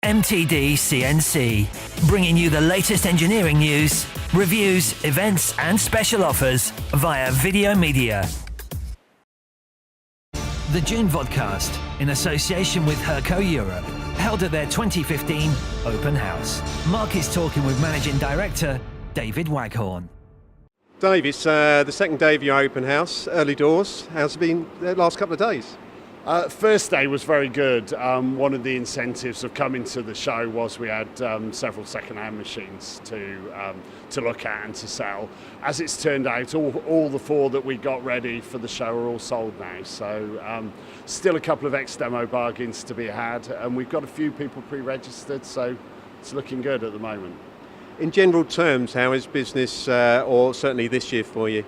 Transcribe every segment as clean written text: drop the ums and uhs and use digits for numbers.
MTD CNC, bringing you the latest engineering news, reviews, events and special offers via video media. The June Vodcast, in association with Hurco Europe, held at their 2015 Open House. Mark is talking with Managing Director David Waghorn. Dave, it's the second day of your open house, early doors. How's it been the last couple of days? First day was very good. One of the incentives of coming to the show was we had several second-hand machines to look at and to sell. As it's turned out, all the four that we got ready for the show are all sold now. So still a couple of ex-demo bargains to be had, and we've got a few people pre-registered, so it's looking good at the moment. In general terms, how is business, or certainly this year for you?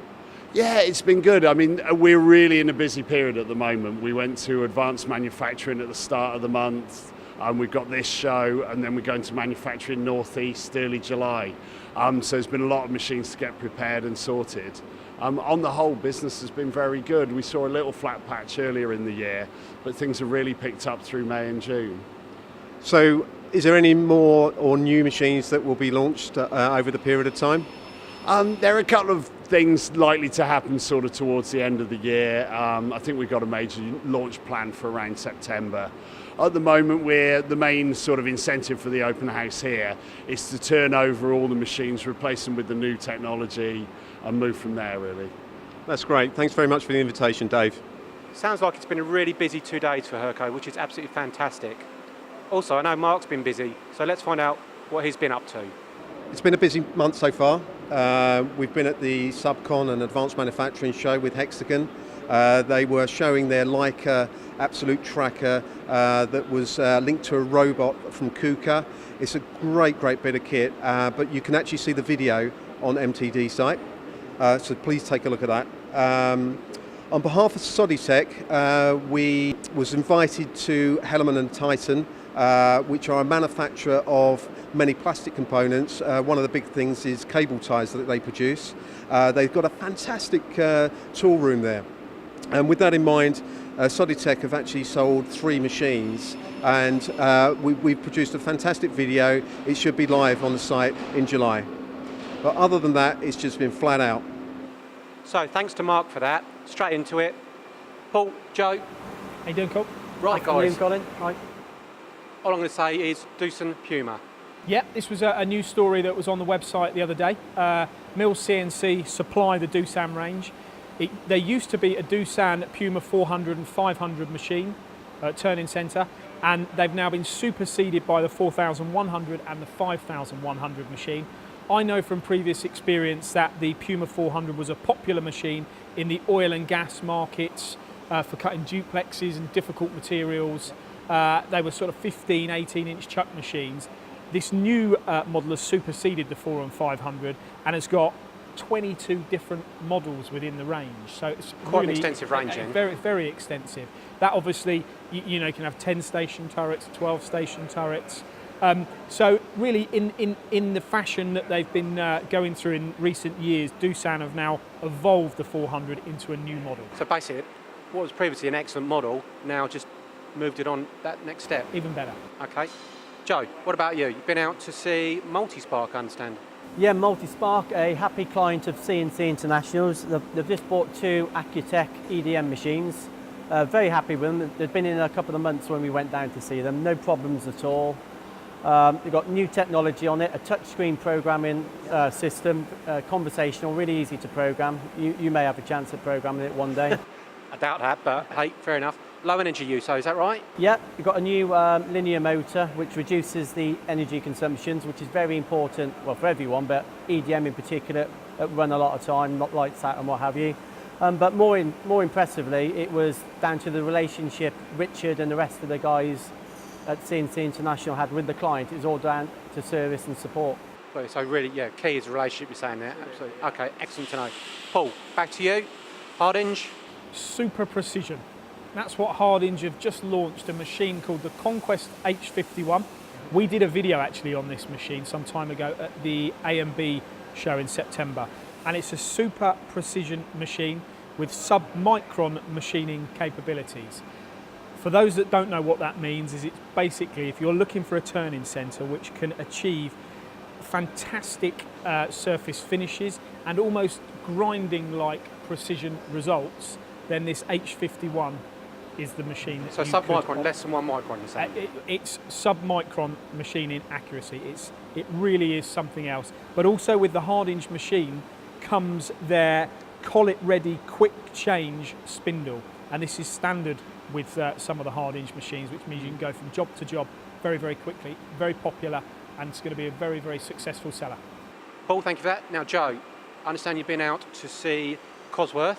Yeah, it's been good. I mean, we're really in a busy period at the moment. We went to advanced manufacturing at the start of the month, and we've got this show, and then we're going to manufacturing Northeast early July. So there's been a lot of machines to get prepared and sorted. On the whole, business has been very good. We saw a little flat patch earlier in the year, but things have really picked up through May and June. So is there any more or new machines that will be launched over the period of time? There are a couple of things likely to happen sort of towards the end of the year. I think we've got a major launch plan for around September. At the moment, the main sort of incentive for the open house here is to turn over all the machines, replace them with the new technology and move from there, really. That's great. Thanks very much for the invitation, Dave. Sounds like it's been a really busy 2 days for Hurco, which is absolutely fantastic. Also, I know Mark's been busy, so let's find out what he's been up to. It's been a busy month so far. We've been at the Subcon and Advanced Manufacturing show with Hexagon. They were showing their Leica Absolute Tracker that was linked to a robot from KUKA. It's a great bit of kit, but you can actually see the video on MTD site, so please take a look at that. On behalf of Soditech, we was invited to Helaman and Titan, which are a manufacturer of many plastic components. One of the big things is cable ties that they produce. They've got a fantastic tool room there. And with that in mind, Soditech have actually sold 3 machines, and we've produced a fantastic video. It should be live on the site in July. But other than that, it's just been flat out. So thanks to Mark for that. Straight into it. Paul, Joe. How you doing, Cole? Right, guys. William, Colin. Hi. All I'm going to say is Doosan Puma. Yeah, this was a news story that was on the website the other day. Mill CNC supply the Doosan range. There used to be a Doosan Puma 400 and 500 machine, turning centre, and they've now been superseded by the 4100 and the 5100 machine. I know from previous experience that the Puma 400 was a popular machine in the oil and gas markets for cutting duplexes and difficult materials. They were sort of 15, 18-inch chuck machines. This new model has superseded the 4 and 500 and has got 22 different models within the range. So it's quite really an extensive range. Very extensive. That obviously, you know, can have 10 station turrets, 12 station turrets. So really, in the fashion that they've been going through in recent years, Doosan have now evolved the 400 into a new model. So basically, what was previously an excellent model, now just moved it on that next step. Even better. Okay. Joe, what about you? You've been out to see Multispark, I understand. Yeah, Multispark, a happy client of CNC International's. They've just bought 2 Accutech EDM machines. Very happy with them. They've been in a couple of months when we went down to see them. No problems at all. They've got new technology on it, a touchscreen programming system, conversational, really easy to program. You may have a chance of programming it one day. I doubt that, but hey, fair enough. Low energy use, so is that right? Yeah, you've got a new linear motor which reduces the energy consumptions, which is very important, well, for everyone, but EDM in particular run a lot of time, not lights out and what have you. But more impressively, it was down to the relationship Richard and the rest of the guys at CNC International had with the client. It was all down to service and support. So really, yeah, key is the relationship you're saying there. Absolutely. Okay, excellent to know. Paul, back to you. Hardinge. Super precision. That's what Hardinge have just launched, a machine called the Conquest H51. We did a video actually on this machine some time ago at the A&B show in September, and it's a super precision machine with sub-micron machining capabilities. For those that don't know what that means, is it's basically if you're looking for a turning centre which can achieve fantastic surface finishes and almost grinding like precision results, then this H51 is the machine. So sub-micron, less than 1 micron, you're saying? It's sub-micron machining accuracy. It really is something else. But also with the hard-hinge machine comes their call-it-ready quick change spindle. And this is standard with some of the hard-hinge machines, which means you can go from job to job very, very quickly, very popular, and it's going to be a very, very successful seller. Paul, thank you for that. Now, Joe, I understand you've been out to see Cosworth.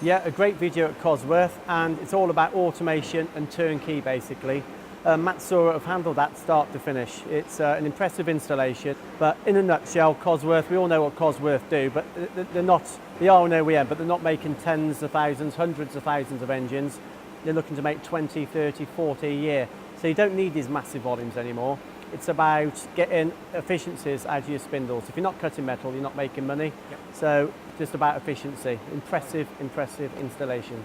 Yeah, a great video at Cosworth, and it's all about automation and turnkey basically. Matt Sora have handled that start to finish. It's an impressive installation, but in a nutshell, Cosworth, we all know what Cosworth do, but they are an OEM, but they're not making tens of thousands, hundreds of thousands of engines. They're looking to make 20, 30, 40 a year. So you don't need these massive volumes anymore. It's about getting efficiencies out of your spindles. If you're not cutting metal, you're not making money. Yep. So just about efficiency. Impressive installation.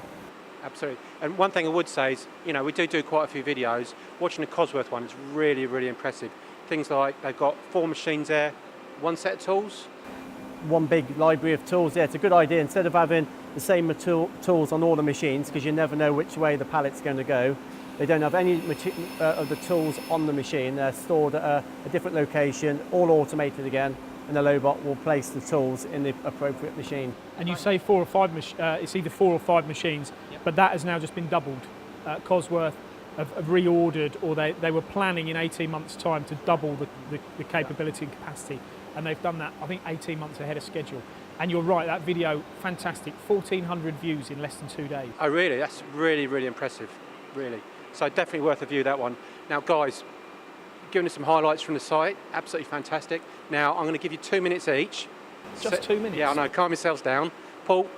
Absolutely. And one thing I would say is, you know, we do quite a few videos. Watching the Cosworth one is really, really impressive. Things like they've got 4 machines there, 1 set of tools. One big library of tools. Yeah, it's a good idea. Instead of having the same tools on all the machines, because you never know which way the pallet's going to go, they don't have any of the tools on the machine. They're stored at a different location, all automated again, and the Lobot will place the tools in the appropriate machine. And you say 4 or 5, it's either 4 or 5 machines, but that has now just been doubled. Cosworth have reordered, or they were planning in 18 months' time to double the capability and capacity, and they've done that, I think, 18 months ahead of schedule. And you're right, that video, fantastic, 1,400 views in less than 2 days. Oh, really? That's really, really impressive, really. So definitely worth a view, that one. Now, guys, giving us some highlights from the site, absolutely fantastic. Now, I'm going to give you 2 minutes each. Just 2 minutes? Yeah, I know, calm yourselves down. Paul,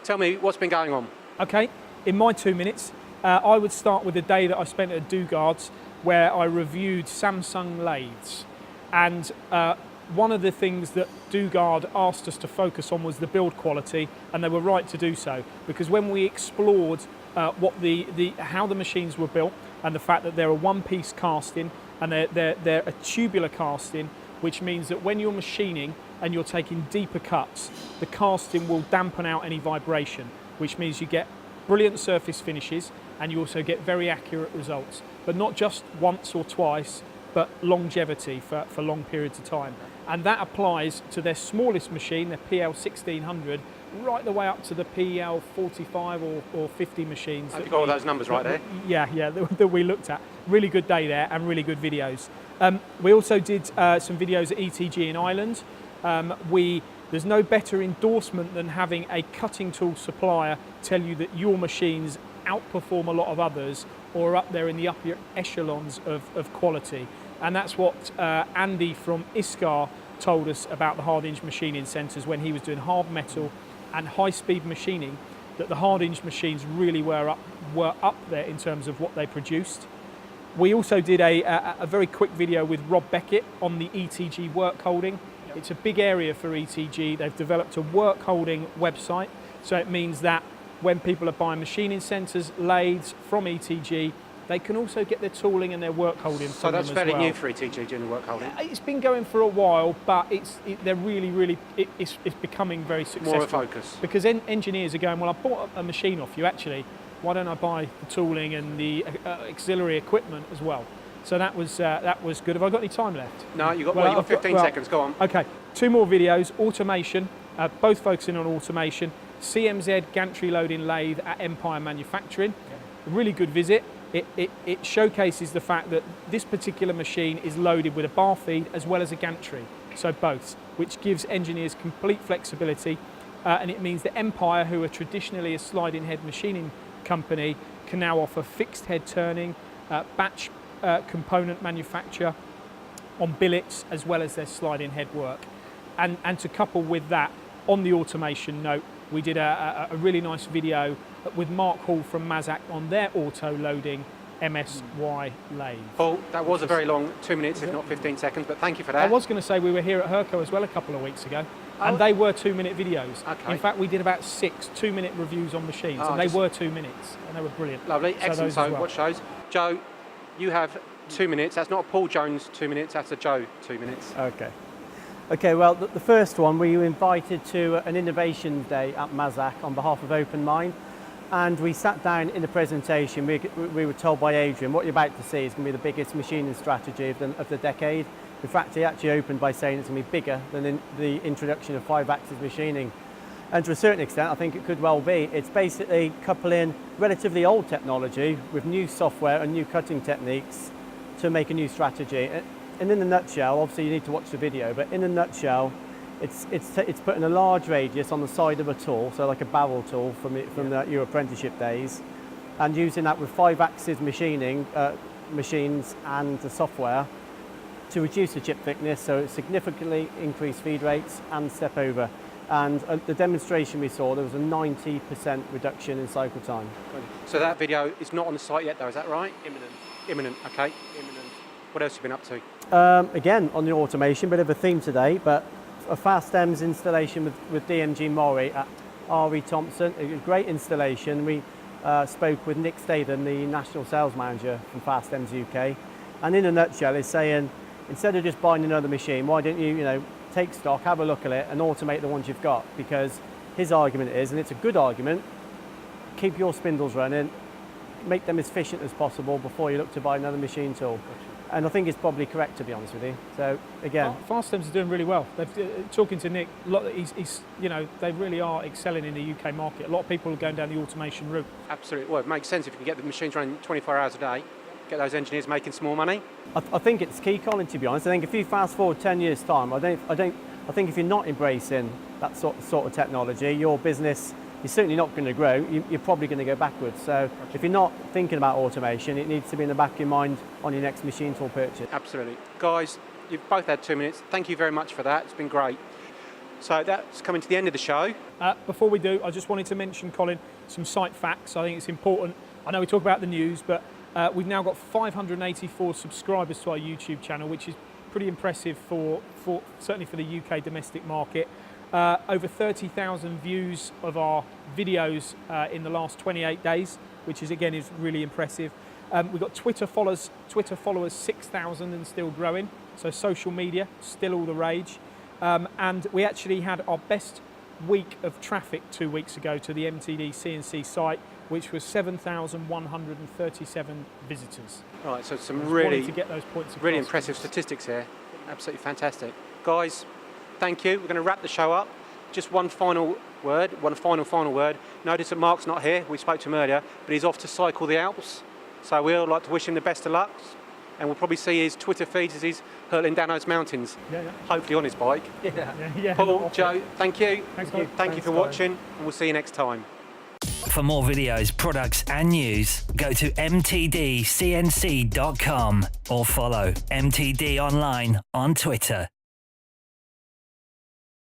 tell me what's been going on. Okay, in my 2 minutes, I would start with the day that I spent at Dugard's, where I reviewed Samsung lathes. And one of the things that Dugard asked us to focus on was the build quality, and they were right to do so, because when we explored how the machines were built, and the fact that they're a one-piece casting and they're a tubular casting, which means that when you're machining and you're taking deeper cuts, the casting will dampen out any vibration, which means you get brilliant surface finishes and you also get very accurate results, but not just once or twice, but longevity for long periods of time. And that applies to their smallest machine, their PL1600, right the way up to the PL45 or 50 machines. Have you got all those numbers right there? Yeah, that we looked at. Really good day there and really good videos. We also did some videos at ETG in Ireland. There's no better endorsement than having a cutting tool supplier tell you that your machines outperform a lot of others or are up there in the upper echelons of quality. And that's what Andy from ISCAR told us about the hard-hinge machining centres when he was doing hard metal and high-speed machining, that the hard-hinge machines really were up there in terms of what they produced. We also did a very quick video with Rob Beckett on the ETG work holding. Yep. It's a big area for ETG. They've developed a work holding website, so it means that when people are buying machining centres, lathes from ETG, they can also get their tooling and their work holding from them as well. So that's fairly new for ETG doing the work holding? It's been going for a while, but it's becoming very successful. More a focus. Because engineers are going, well, I bought a machine off you, actually, why don't I buy the tooling and the auxiliary equipment as well? So that was good. Have I got any time left? No, you've got 15 seconds, go on. Okay, 2 more videos, automation, both focusing on automation. CMZ gantry loading lathe at Empire Manufacturing. A really good visit. It showcases the fact that this particular machine is loaded with a bar feed as well as a gantry, so both, which gives engineers complete flexibility, and it means that Empire, who are traditionally a sliding head machining company, can now offer fixed head turning, batch component manufacture on billets as well as their sliding head work. And to couple with that, on the automation note, we did a really nice video with Mark Hall from Mazak on their auto-loading MSY lathe. Paul, that was a very long 2 minutes, if not 15 seconds, but thank you for that. I was going to say we were here at Hurco as well a couple of weeks ago. And they were 2-minute videos. Okay. In fact, we did about 6 2-minute reviews on machines, and they were 2 minutes, and they were brilliant. Lovely, excellent. So, well. what shows? Joe, you have 2 minutes. That's not a Paul Jones 2 minutes, that's a Joe 2 minutes. Okay, well, the first one, we were invited to an innovation day at Mazak on behalf of Open Mind, and we sat down in the presentation. We were told by Adrian, what you're about to see is going to be the biggest machining strategy of the decade. In fact, he actually opened by saying it's going to be bigger than the introduction of 5-axis machining. And to a certain extent, I think it could well be. It's basically coupling relatively old technology with new software and new cutting techniques to make a new strategy. And in a nutshell, obviously you need to watch the video, but in a nutshell, it's putting a large radius on the side of a tool, so like a barrel tool from your apprenticeship days, and using that with 5-axis machining machines and the software to reduce the chip thickness, so significantly increase feed rates and step over. And the demonstration we saw, there was a 90% reduction in cycle time. So that video is not on the site yet though, is that right? Imminent, okay. Imminent. What else have you been up to? Again, on the automation, bit of a theme today, but a fast EMS installation with DMG Mori at R.E. Thompson. A great installation. We spoke with Nick Staden, the National Sales Manager from Fast EMS UK. And in a nutshell, he's saying, instead of just buying another machine, why don't you, take stock, have a look at it and automate the ones you've got? Because his argument is, and it's a good argument, keep your spindles running, make them as efficient as possible before you look to buy another machine tool. And I think it's probably correct, to be honest with you. So again, Fast EMS are doing really well. Talking to Nick, they really are excelling in the UK market. A lot of people are going down the automation route. Absolutely. Well, it makes sense if you can get the machines running 24 hours a day, get those engineers making some more money. I think it's key, Colin, to be honest. I think if you fast forward 10 years' time, I think if you're not embracing that sort of technology, your business is certainly not going to grow. You're probably going to go backwards. So if you're not thinking about automation, it needs to be in the back of your mind on your next machine tool purchase. Absolutely. Guys, you've both had 2 minutes. Thank you very much for that. It's been great. So that's coming to the end of the show. Before we do, I just wanted to mention, Colin, some site facts. I think it's important. I know we talk about the news, but we've now got 584 subscribers to our YouTube channel, which is pretty impressive for certainly for the UK domestic market. Over 30,000 views of our videos in the last 28 days, which is really impressive. We've got Twitter followers 6,000 and still growing. So social media, still all the rage. And we actually had our best week of traffic 2 weeks ago to the MTD CNC site, which was 7,137 visitors. Right, so some to get those points really impressive statistics here. Absolutely fantastic. Guys, thank you. We're going to wrap the show up. Just one final word. Notice that Mark's not here. We spoke to him earlier, but he's off to cycle the Alps. So we'd all like to wish him the best of luck. And we'll probably see his Twitter feeds as he's hurtling down those mountains. Yeah. Hopefully on his bike. Yeah. Paul, Joe, thank you. Thanks, Thank you for watching, and we'll see you next time. For more videos, products and news, go to mtdcnc.com or follow MTD Online on Twitter.